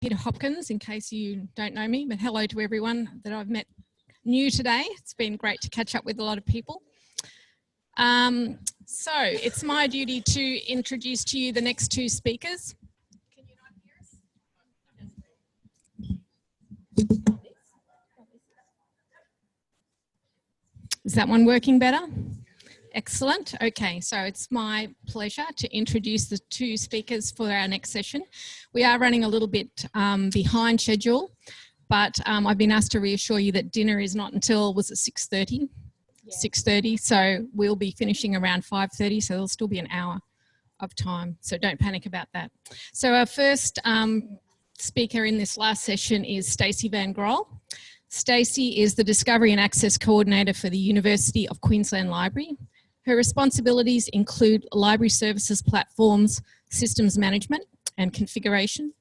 Peter Hopkins, in case you don't know me, but hello to everyone that I've met new today. It's been great to catch up with a lot of people. So it's my duty to introduce to you the next two speakers. Can you not hear us? Is that one working better? Excellent. Okay, so it's my pleasure to introduce the two speakers for our next session. We are running a little bit behind schedule, but I've been asked to reassure you that dinner is not until, was it 6:30? Yeah. 6:30, so we'll be finishing around 5:30, so there'll still be an hour of time, so don't panic about that. So our first speaker in this last session is Stacey van Groll. Stacey is the Discovery and Access Coordinator for the University of Queensland Library. Her responsibilities include library services platforms, systems management and configuration,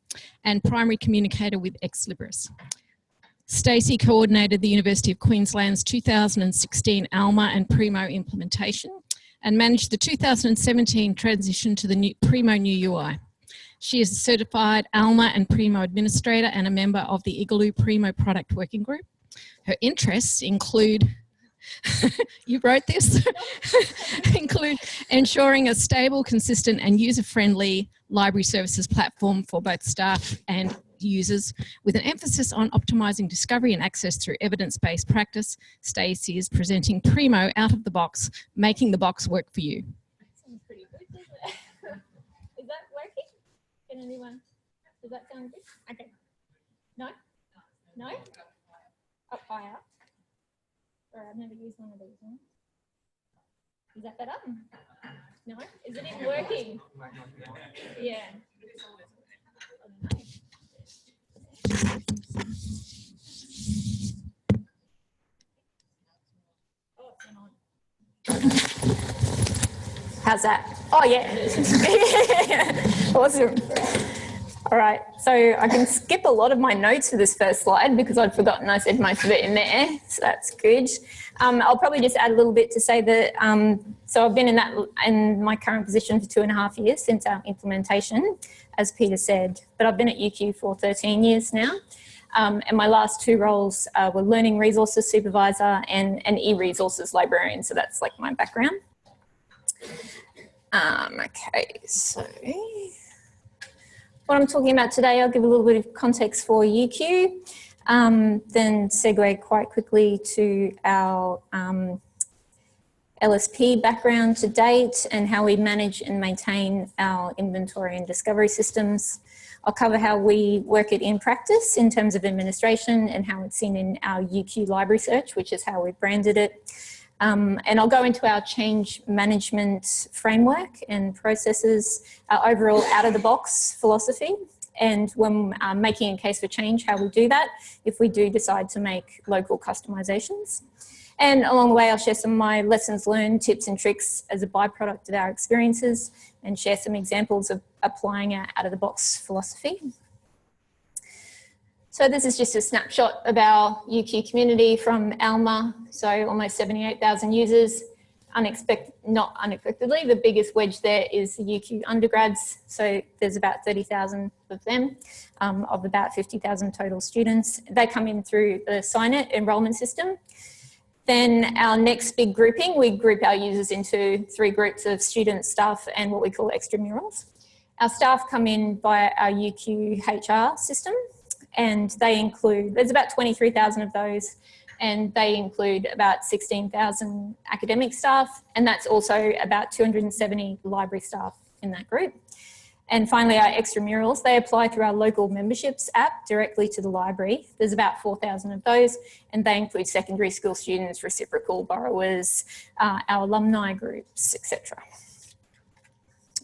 and primary communicator with Ex Libris. Stacey coordinated the University of Queensland's 2016 ALMA and Primo implementation and managed the 2017 transition to the new Primo new UI. She is a certified ALMA and Primo administrator and a member of the Igloo Primo product working group. Her interests include you wrote this, include ensuring a stable, consistent and user-friendly library services platform for both staff and users with an emphasis on optimising discovery and access through evidence-based practice. Stacey is presenting Primo out of the box, making the box work for you. Sounds pretty good, doesn't it? Is that working? Can anyone, does that sound good? Okay. No? No? Up higher? Sorry, I've never used one of these ones. Is that better? No? Is it even working? Yeah. How's that? Oh, yeah. Awesome. All right, so I can skip a lot of my notes for this first slide because I'd forgotten I said most of it in there, so that's good. I'll probably just add a little bit to say that, so I've been in my current position for 2.5 years since our implementation, as Peter said, but I've been at UQ for 13 years now. And my last two roles were Learning Resources Supervisor and an E-Resources Librarian, so that's like my background. Okay, so what I'm talking about today, I'll give a little bit of context for UQ, then segue quite quickly to our LSP background to date and how we manage and maintain our inventory and discovery systems. I'll cover how we work it in practice in terms of administration and how it's seen in our UQ Library Search, which is how we branded it. And I'll go into our change management framework and processes, our overall out-of-the-box philosophy, and when making a case for change, how we do that if we do decide to make local customisations. And along the way, I'll share some of my lessons learned, tips and tricks as a byproduct of our experiences and share some examples of applying our out-of-the-box philosophy. So this is just a snapshot of our UQ community from ALMA, so almost 78,000 users. Not unexpectedly, the biggest wedge there is the UQ undergrads, so there's about 30,000 of them, of about 50,000 total students. They come in through the SINET enrolment system. Then our next big grouping, we group our users into 3 groups of students, staff and what we call extramurals. Our staff come in via our UQ HR system, and they include, there's about 23,000 of those, and they include about 16,000 academic staff, and that's also about 270 library staff in that group. And finally, our extramurals, they apply through our local memberships app directly to the library. There's about 4,000 of those, and they include secondary school students, reciprocal borrowers, our alumni groups, etc.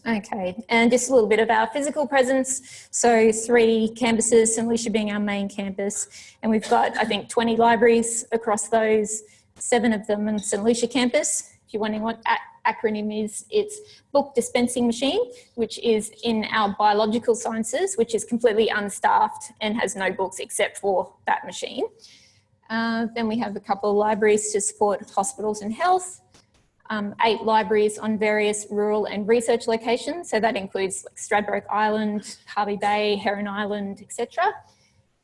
Okay, and just a little bit of our physical presence. So 3 campuses, St Lucia being our main campus, and we've got, I think, 20 libraries across those, 7 of them on St Lucia campus. If you're wondering what acronym is, it's Book Dispensing Machine, which is in our biological sciences, which is completely unstaffed and has no books except for that machine. Then we have a couple of libraries to support hospitals and health. 8 libraries on various rural and research locations. So that includes like Stradbroke Island, Hervey Bay, Heron Island, etc.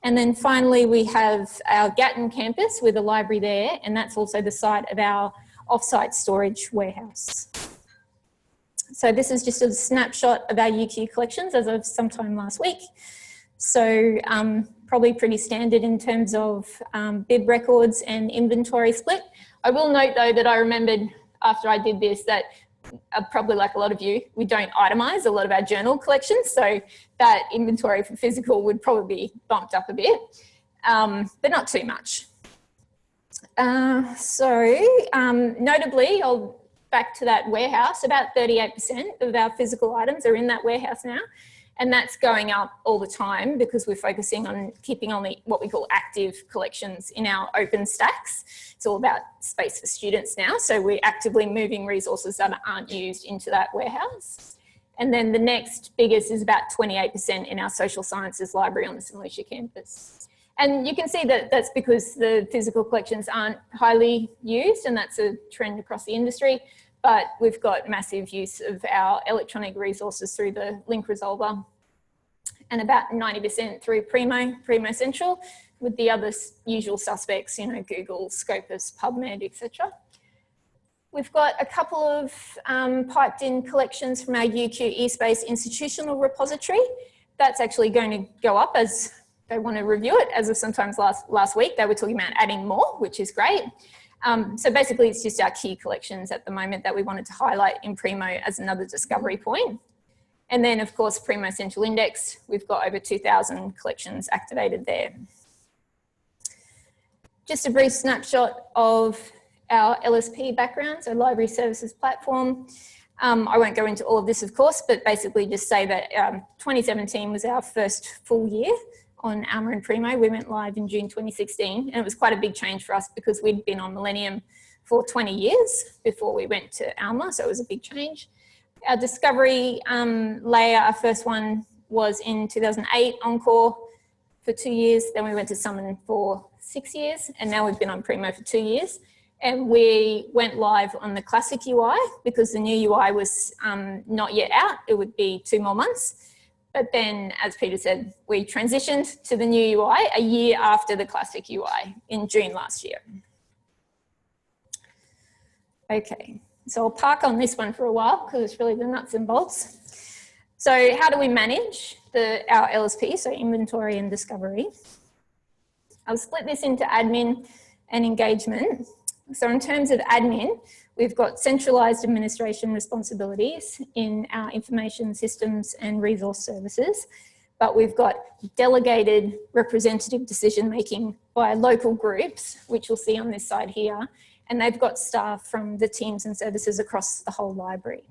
And then finally, we have our Gatton campus with a library there, and that's also the site of our off-site storage warehouse. So this is just a snapshot of our UQ collections as of sometime last week. So probably pretty standard in terms of bib records and inventory split. I will note though that I remembered after I did this that probably like a lot of you, we don't itemize a lot of our journal collections. So that inventory for physical would probably be bumped up a bit, but not too much. Notably, I'll back to that warehouse, about 38% of our physical items are in that warehouse now. And that's going up all the time because we're focusing on keeping only what we call active collections in our open stacks. It's all about space for students now. So we're actively moving resources that aren't used into that warehouse. And then the next biggest is about 28% in our social sciences library on the St. Lucia campus. And you can see that that's because the physical collections aren't highly used, and that's a trend across the industry. But we've got massive use of our electronic resources through the link resolver, and about 90% through Primo Central, with the other usual suspects, you know, Google, Scopus, PubMed, etc. We've got a couple of piped in collections from our UQ eSpace institutional repository. That's actually going to go up as they want to review it. As of sometimes last week, they were talking about adding more, which is great. So basically it's just our key collections at the moment that we wanted to highlight in Primo as another discovery point. And then of course, Primo Central Index, we've got over 2,000 collections activated there. Just a brief snapshot of our LSP background, so Library Services Platform. I won't go into all of this, of course, but basically just say that 2017 was our first full year on Alma and Primo. We went live in June 2016, and it was quite a big change for us because we'd been on Millennium for 20 years before we went to Alma, so it was a big change. Our discovery layer, our first one was in 2008, Encore for 2 years, then we went to Summon for 6 years, and now we've been on Primo for 2 years. And we went live on the classic UI because the new UI was not yet out. It would be 2 more months. But then, as Peter said, we transitioned to the new UI a year after the classic UI in June last year. Okay, so I'll park on this one for a while because it's really the nuts and bolts. So how do we manage our LSP, so inventory and discovery? I'll split this into admin and engagement. So in terms of admin, we've got centralised administration responsibilities in our information systems and resource services, but we've got delegated representative decision-making by local groups, which you'll see on this side here, and they've got staff from the teams and services across the whole library.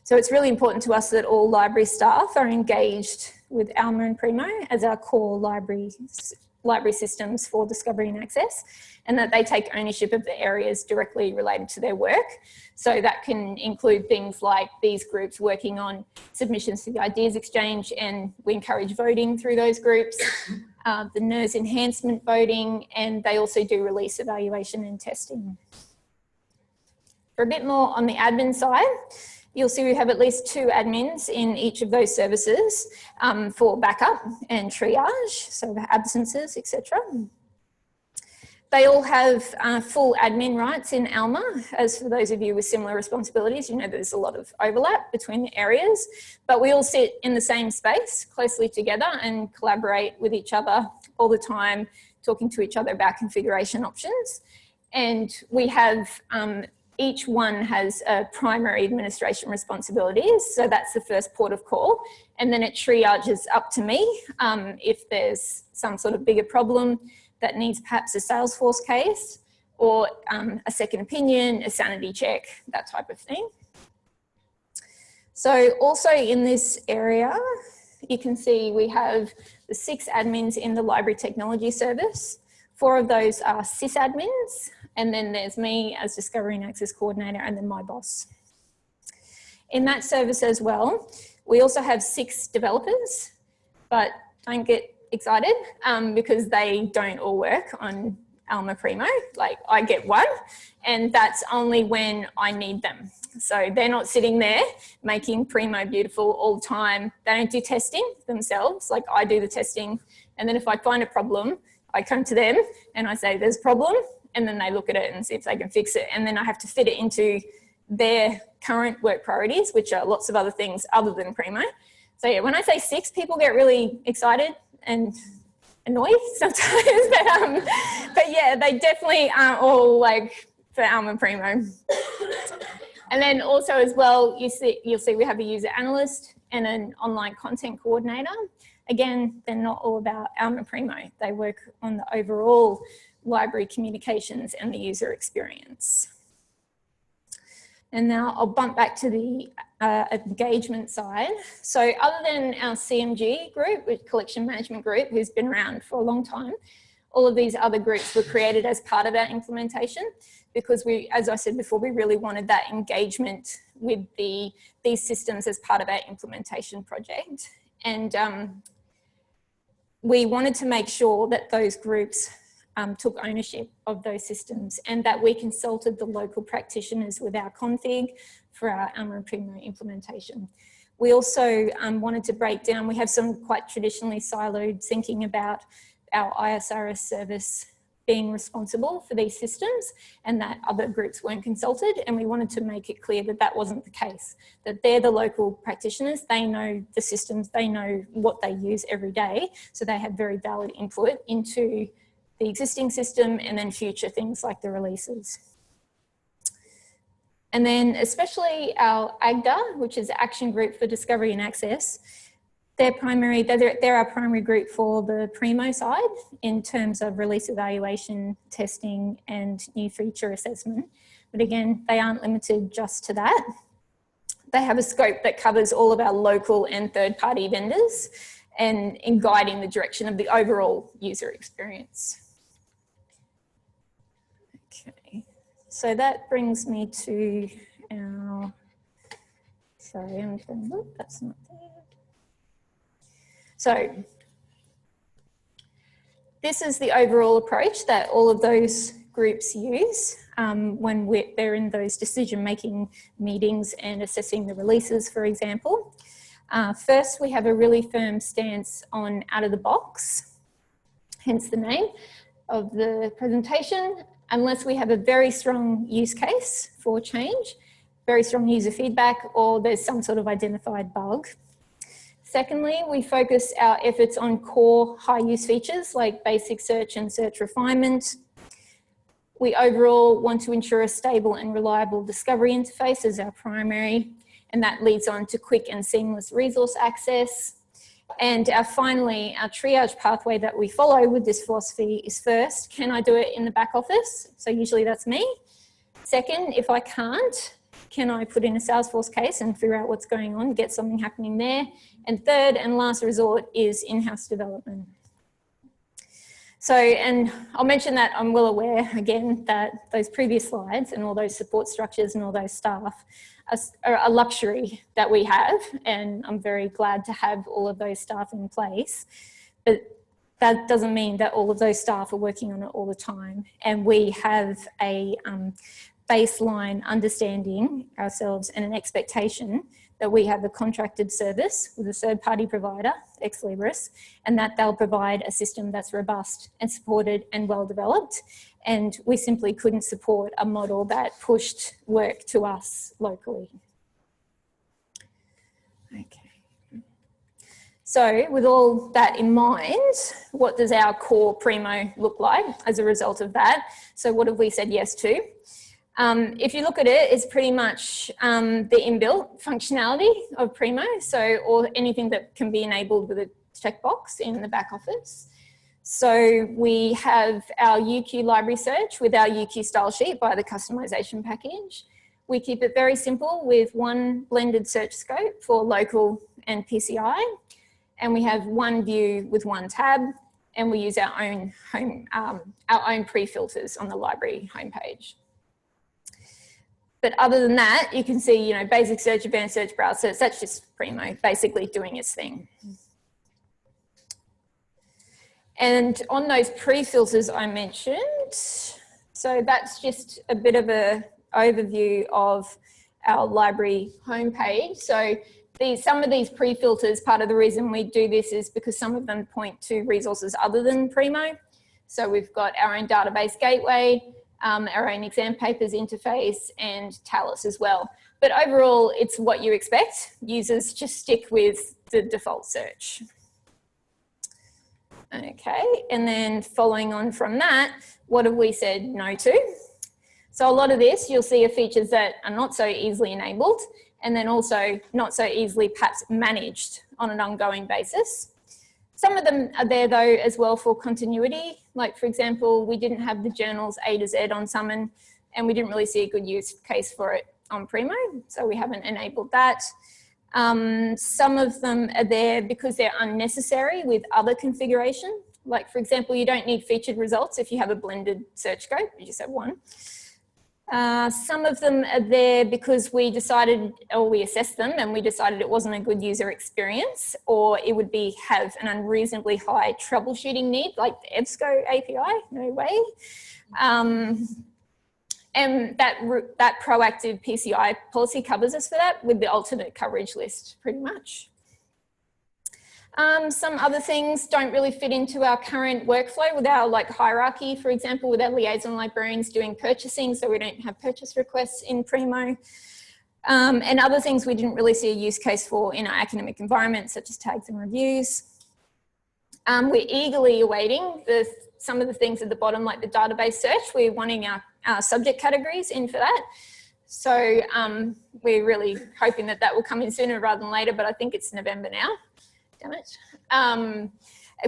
So it's really important to us that all library staff are engaged with Alma and Primo as our core library systems for discovery and access, and that they take ownership of the areas directly related to their work. So that can include things like these groups working on submissions to the Ideas Exchange, and we encourage voting through those groups, the NERS enhancement voting, and they also do release evaluation and testing. For a bit more on the admin side, you'll see we have at least 2 admins in each of those services for backup and triage, so absences, etc. They all have full admin rights in Alma. As for those of you with similar responsibilities, you know there's a lot of overlap between the areas, but we all sit in the same space closely together and collaborate with each other all the time, talking to each other about configuration options. And we have each one has a primary administration responsibilities. So that's the first port of call. And then it triages up to me if there's some sort of bigger problem that needs perhaps a Salesforce case or a second opinion, a sanity check, that type of thing. So also in this area, you can see we have the 6 admins in the library technology service. 4 of those are sysadmins, and then there's me as Discovery and Access Coordinator, and then my boss. In that service as well, we also have 6 developers, but don't get excited because they don't all work on Alma Primo. Like I get one, and that's only when I need them. So they're not sitting there making Primo beautiful all the time. They don't do testing themselves. Like I do the testing. And then if I find a problem, I come to them and I say, there's a problem. And then they look at it and see if they can fix it. And then I have to fit it into their current work priorities, which are lots of other things other than Primo. So yeah, when I say 6, people get really excited and annoyed sometimes. But yeah, they definitely aren't all like for Alma Primo. And then also as well, you'll see we have a user analyst and an online content coordinator. Again, they're not all about Alma Primo. They work on the overall library communications and the user experience. And now I'll bump back to the engagement side. So other than our CMG group, which collection management group, who's been around for a long time, all of these other groups were created as part of our implementation because we, as I said before, we really wanted that engagement with these systems as part of our implementation project. And we wanted to make sure that those groups took ownership of those systems and that we consulted the local practitioners with our config for our Alma Primo implementation. We also wanted to break down, we have some quite traditionally siloed thinking about our ISRS service being responsible for these systems and that other groups weren't consulted, and we wanted to make it clear that that wasn't the case, that they're the local practitioners, they know the systems, they know what they use every day, so they have very valid input into the existing system and then future things like the releases. And then especially our AGDA, which is Action Group for Discovery and Access, they're our primary group for the Primo side in terms of release evaluation, testing and new feature assessment. But again, they aren't limited just to that. They have a scope that covers all of our local and third-party vendors and in guiding the direction of the overall user experience. Okay, so that brings me to our, sorry, I'm going to look, that's not there. So this is the overall approach that all of those groups use when they're in those decision-making meetings and assessing the releases, for example. First, we have a really firm stance on out of the box, hence the name of the presentation, unless we have a very strong use case for change, very strong user feedback, or there's some sort of identified bug. Secondly, we focus our efforts on core high use features like basic search and search refinement. We overall want to ensure a stable and reliable discovery interface as our primary, and that leads on to quick and seamless resource access. And finally, our triage pathway that we follow with this philosophy is first, can I do it in the back office? So usually that's me. Second, if I can't, can I put in a Salesforce case and figure out what's going on, get something happening there? And third and last resort is in-house development. So, and I'll mention that I'm well aware, again, that those previous slides and all those support structures and all those staff are a luxury that we have, and I'm very glad to have all of those staff in place. But that doesn't mean that all of those staff are working on it all the time. And we have a baseline understanding ourselves and an expectation that we have a contracted service with a third-party provider, Ex Libris, and that they'll provide a system that's robust and supported and well-developed. And we simply couldn't support a model that pushed work to us locally. Okay. So with all that in mind, what does our core Primo look like as a result of that? So what have we said yes to? If you look at it, it's pretty much the inbuilt functionality of Primo, so or anything that can be enabled with a checkbox in the back office. So we have our UQ library search with our UQ style sheet by the customization package. We keep it very simple with one blended search scope for local and PCI, and we have one view with one tab, and we use our own pre-filters on the library homepage. But other than that, you can see, you know, basic search, advanced search, browse search, that's just Primo basically doing its thing. And on those pre-filters I mentioned, it. So that's just a bit of an overview of our library homepage. So some of these pre-filters, part of the reason we do this is because some of them point to resources other than Primo. So we've got our own database gateway, our own exam papers interface, and Talus as well. But overall, it's what you expect. Users just stick with the default search. Okay, and then following on from that, what have we said no to? So a lot of this, you'll see are features that are not so easily enabled, and then also not so easily perhaps managed on an ongoing basis. Some of them are there though as well for continuity. Like for example, we didn't have the journals A to Z on Summon, and we didn't really see a good use case for it on Primo, so we haven't enabled that. Some of them are there because they're unnecessary with other configuration. Like for example, you don't need featured results if you have a blended search scope, you just have one. Some of them are there because we decided, or we assessed them and we decided it wasn't a good user experience, or it would have an unreasonably high troubleshooting need, like the EBSCO API, no way. And that proactive PCI policy covers us for that with the alternate coverage list, pretty much. Some other things don't really fit into our current workflow with our hierarchy, for example, with our liaison librarians doing purchasing, so we don't have purchase requests in Primo. And other things we didn't really see a use case for in our academic environment, such as tags and reviews. We're eagerly awaiting some of the things at the bottom, like the database search. We're wanting our subject categories in for that. So we're really hoping that will come in sooner rather than later, but I think it's November now. Damn it.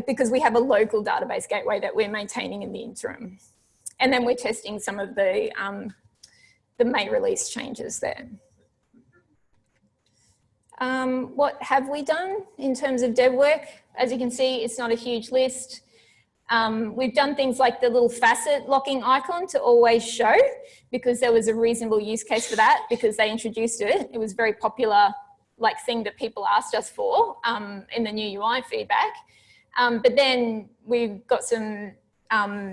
Because we have a local database gateway that we're maintaining in the interim. And then we're testing some of the May release changes there. What have we done in terms of dev work? As you can see, it's not a huge list. We've done things like the little facet locking icon to always show, because there was a reasonable use case for that, because they introduced it. It was very popular thing that people asked us for in the new UI feedback. But then we've got some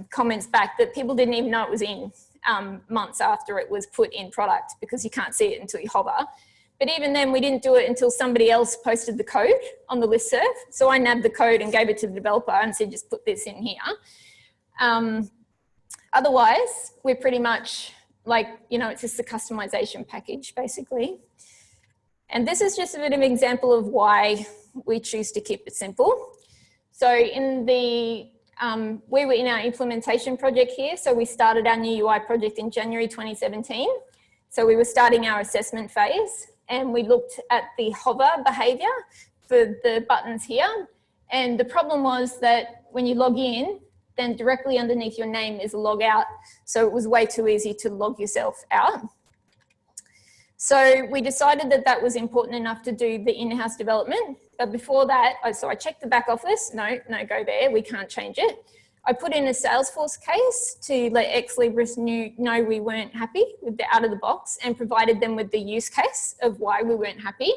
comments back that people didn't even know it was in months after it was put in product, because you can't see it until you hover. But even then, we didn't do it until somebody else posted the code on the listserv. So I nabbed the code and gave it to the developer and said, just put this in here. Otherwise, we're pretty much it's just a customization package, basically. And this is just a bit of an example of why we choose to keep it simple. So in we were in our implementation project here. So we started our new UI project in January 2017. So we were starting our assessment phase, and we looked at the hover behavior for the buttons here. And the problem was that when you log in, then directly underneath your name is a log out. So it was way too easy to log yourself out. So we decided that was important enough to do the in-house development. But before that, so I checked the back office. No, go there. We can't change it. I put in a Salesforce case to let Ex Libris know we weren't happy with the out of the box, and provided them with the use case of why we weren't happy.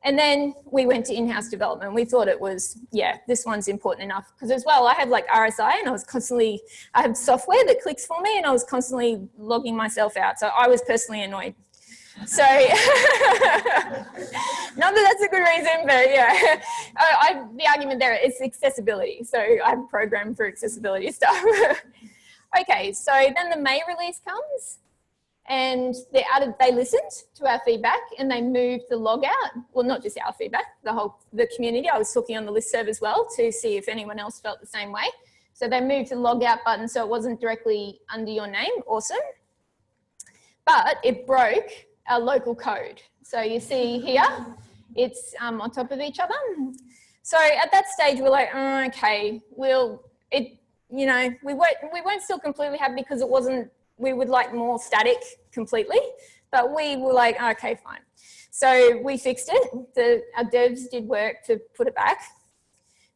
And then we went to in-house development. We thought it was, yeah, this one's important enough. Because as well, I have RSI, and I have software that clicks for me, and I was constantly logging myself out. So I was personally annoyed. So, not that that's a good reason, but yeah, the argument there is accessibility. So I'm programmed for accessibility stuff. Okay, so then the May release comes, and they listened to our feedback, and they moved the log out. Well, not just our feedback, the community. I was talking on the listserv as well to see if anyone else felt the same way. So they moved the log out button so it wasn't directly under your name. Awesome. But it broke our local code. So you see here, it's on top of each other. So at that stage, we're like, oh, okay, we weren't still completely happy, because it wasn't, we would like more static completely, but we were like, okay, fine. So we fixed it. Our devs did work to put it back.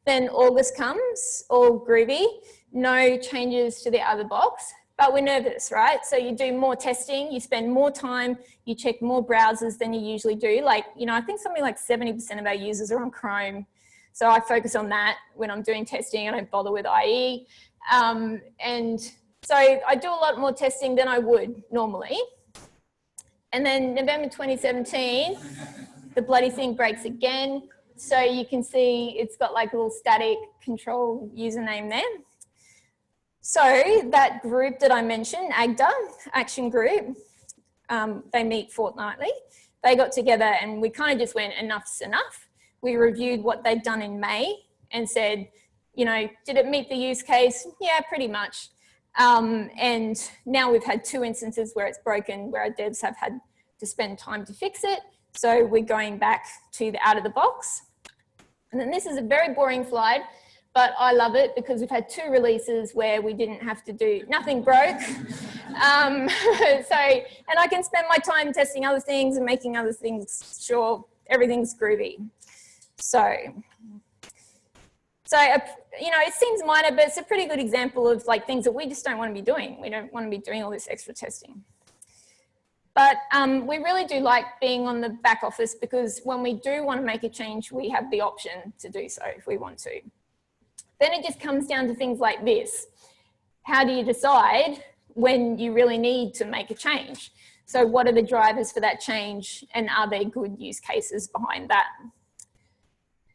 Then August comes, all groovy, no changes to the other box. But we're nervous, right? So you do more testing, you spend more time, you check more browsers than you usually do. I think something like 70% of our users are on Chrome. So I focus on that when I'm doing testing. I don't bother with IE. And So I do a lot more testing than I would normally. And then November 2017, the bloody thing breaks again. So you can see it's got like a little static control username there. So that group that I mentioned, AGDA, Action Group, they meet fortnightly. They got together and we kind of just went, enough's enough. We reviewed what they'd done in May and said, you know, did it meet the use case? Yeah, pretty much. And now we've had 2 instances where it's broken, where our devs have had to spend time to fix it. So we're going back to the out of the box. And then this is a very boring slide, but I love it because we've had 2 releases where we didn't have to do, nothing broke. And I can spend my time testing other things and making other things sure everything's groovy. So, you know, it seems minor, but it's a pretty good example of like things that we just don't want to be doing. We don't want to be doing all this extra testing. But we really do like being on the back office because when we do want to make a change, we have the option to do so if we want to. Then it just comes down to things like this. How do you decide when you really need to make a change? So what are the drivers for that change and are there good use cases behind that?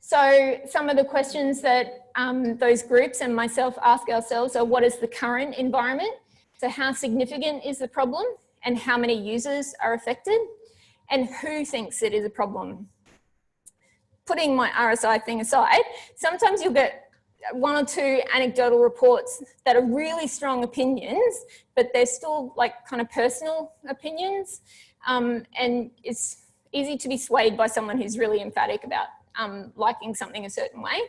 So some of the questions that those groups and myself ask ourselves are, what is the current environment? So how significant is the problem and how many users are affected and who thinks it is a problem? Putting my RSI thing aside, sometimes you'll get 1 or 2 anecdotal reports that are really strong opinions, but they're still like kind of personal opinions. And it's easy to be swayed by someone who's really emphatic about liking something a certain way.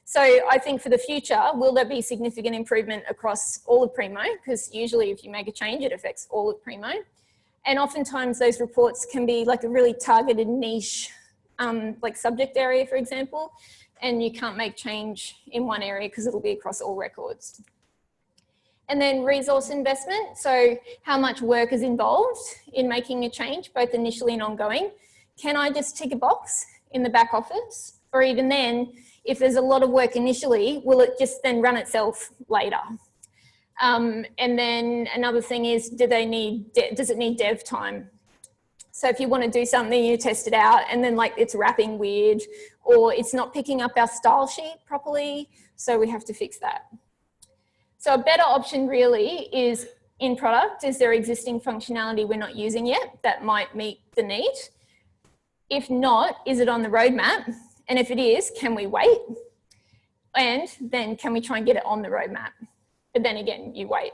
So I think for the future, will there be significant improvement across all of Primo? Because usually if you make a change, it affects all of Primo. And oftentimes those reports can be like a really targeted niche, like subject area, for example, and you can't make change in one area because it'll be across all records. And then resource investment. So how much work is involved in making a change, both initially and ongoing? Can I just tick a box in the back office? Or even then, if there's a lot of work initially, will it just then run itself later? And then another thing is, does it need dev time? So if you want to do something, you test it out and then like it's wrapping weird or it's not picking up our style sheet properly. So we have to fix that. So a better option really is in product. Is there existing functionality we're not using yet that might meet the need? If not, is it on the roadmap? And if it is, can we wait? And then can we try and get it on the roadmap? But then again, you wait.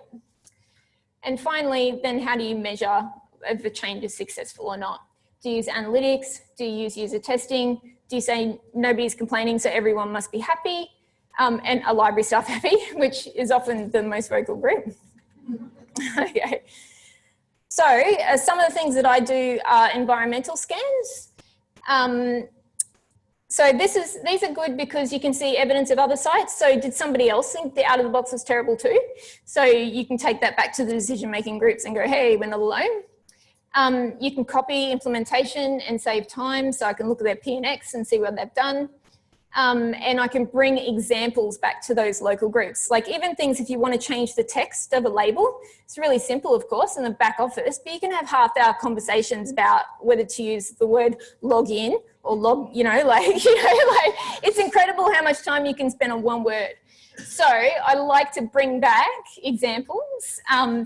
And finally, then how do you measure if the change is successful or not? Do you use analytics? Do you use user testing? Do you say nobody's complaining, so everyone must be happy? And are library staff happy, which is often the most vocal group. Okay. So some of the things that I do are environmental scans. So these are good because you can see evidence of other sites. So did somebody else think the out of the box was terrible too? So you can take that back to the decision-making groups and go, hey, we're not alone. You can copy implementation and save time. So I can look at their PNX and see what they've done. And I can bring examples back to those local groups. Like even things, if you want to change the text of a label, it's really simple, of course, in the back office, but you can have half-hour conversations about whether to use the word log in or log, like it's incredible how much time you can spend on one word. So I like to bring back examples and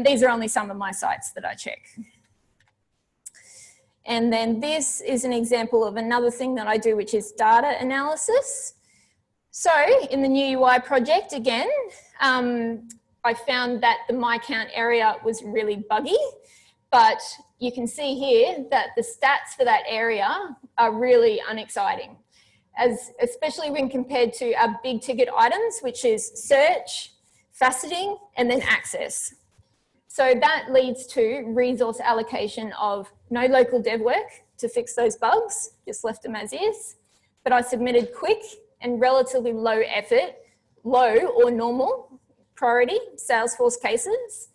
these are only some of my sites that I check. And then this is an example of another thing that I do, which is data analysis. So in the new UI project, again, I found that the My Count area was really buggy, but you can see here that the stats for that area are really unexciting, especially when compared to our big ticket items, which is search, faceting, and then access. So that leads to resource allocation of no local dev work to fix those bugs, just left them as is. But I submitted quick and relatively low effort, low or normal priority Salesforce cases.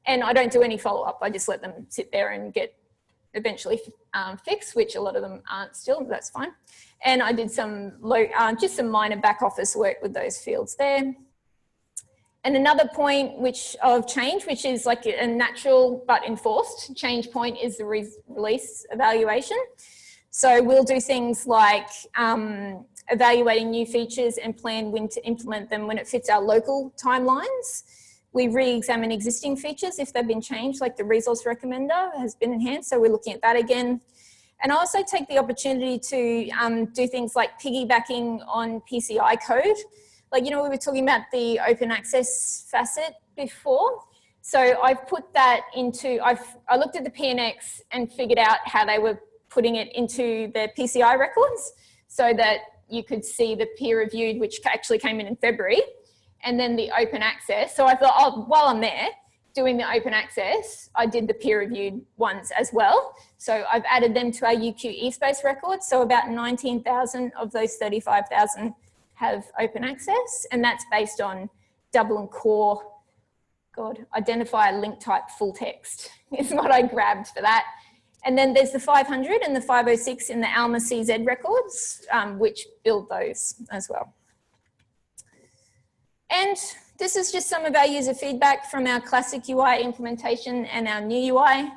And I don't do any follow-up. I just let them sit there and get eventually fixed, which a lot of them aren't still, but that's fine. And I did some just some minor back office work with those fields there. And another point of change, which is like a natural but enforced change point, is the release evaluation. So we'll do things like evaluating new features and plan when to implement them when it fits our local timelines. We re-examine existing features if they've been changed, like the resource recommender has been enhanced, so we're looking at that again. And I also take the opportunity to do things like piggybacking on PCI code. Like, you know, we were talking about the open access facet before. So I've put that into, I looked at the PNX and figured out how they were putting it into the PCI records so that you could see the peer reviewed, which actually came in February, and then the open access. So I thought, oh, while I'm there doing the open access, I did the peer reviewed ones as well. So I've added them to our UQ eSpace records. So about 19,000 of those 35,000 have open access, and that's based on double and core, identify link type full text is what I grabbed for that. And then there's the 500 and the 506 in the ALMA CZ records, which build those as well. And this is just some of our user feedback from our classic UI implementation and our new UI.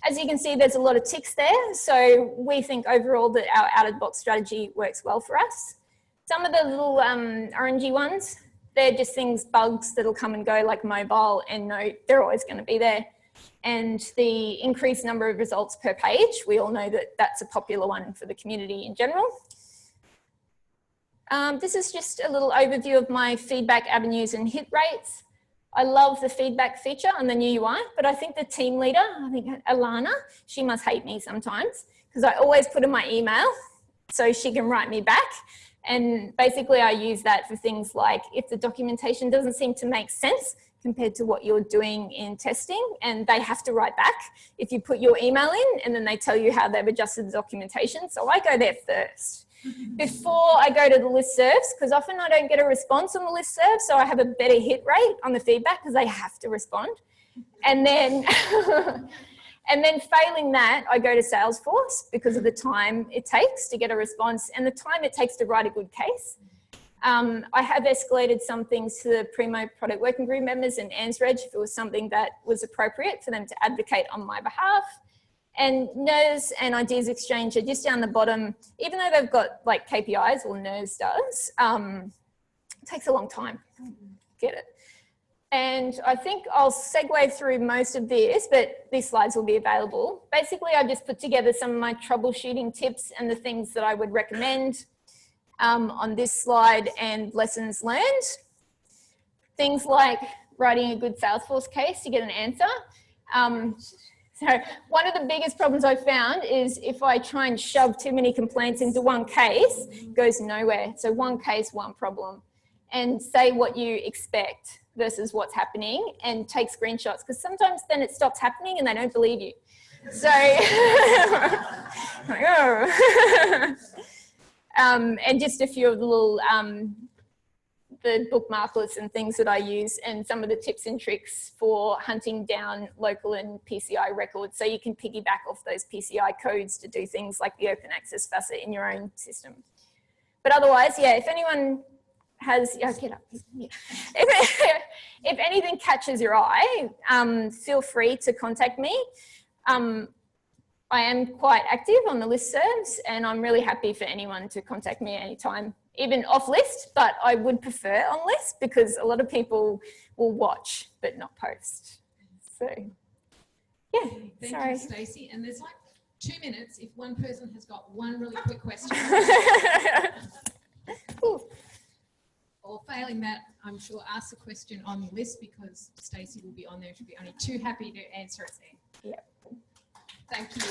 As you can see, there's a lot of ticks there. So we think overall that our out-of-the-box strategy works well for us. Some of the little orangey ones, they're just things, bugs that'll come and go, like mobile and note, they're always going to be there. And the increased number of results per page, we all know that that's a popular one for the community in general. This is just a little overview of my feedback avenues and hit rates. I love the feedback feature on the new UI, but I think the team leader, I think Alana, she must hate me sometimes because I always put in my email so she can write me back. And basically I use that for things like if the documentation doesn't seem to make sense compared to what you're doing in testing, and they have to write back if you put your email in and then they tell you how they've adjusted the documentation. So I go there first before I go to the listservs, because often I don't get a response on the listserv, so I have a better hit rate on the feedback because they have to respond. And then and then failing that, I go to Salesforce because of the time it takes to get a response and the time it takes to write a good case. I have escalated some things to the Primo product working group members and ANZREG if it was something that was appropriate for them to advocate on my behalf. And NERS and Ideas Exchange are just down the bottom, even though they've got like KPIs, or NERS does, it takes a long time. Get it? And I think I'll segue through most of this, but these slides will be available. Basically, I've just put together some of my troubleshooting tips and the things that I would recommend on this slide and lessons learned. Things like writing a good Salesforce case to get an answer. So one of the biggest problems I've found is if I try and shove too many complaints into one case, it goes nowhere. So one case, one problem. And say what you expect versus what's happening and take screenshots, because sometimes then it stops happening and they don't believe you. So, like, oh. And just a few of the little the bookmarklets and things that I use, and some of the tips and tricks for hunting down local and PCI records, so you can piggyback off those PCI codes to do things like the open access facet in your own system. But otherwise, yeah, if anyone has, get up. Yeah. If anything catches your eye, feel free to contact me. I am quite active on the listservs, and I'm really happy for anyone to contact me anytime, even off list, but I would prefer on list because a lot of people will watch but not post. So, yeah, Thank you, Stacey. And there's like 2 minutes if one person has got one really quick question. Or failing that, I'm sure ask the question on the list because Stacey will be on there. She'll be only too happy to answer it then. Yeah. Thank you.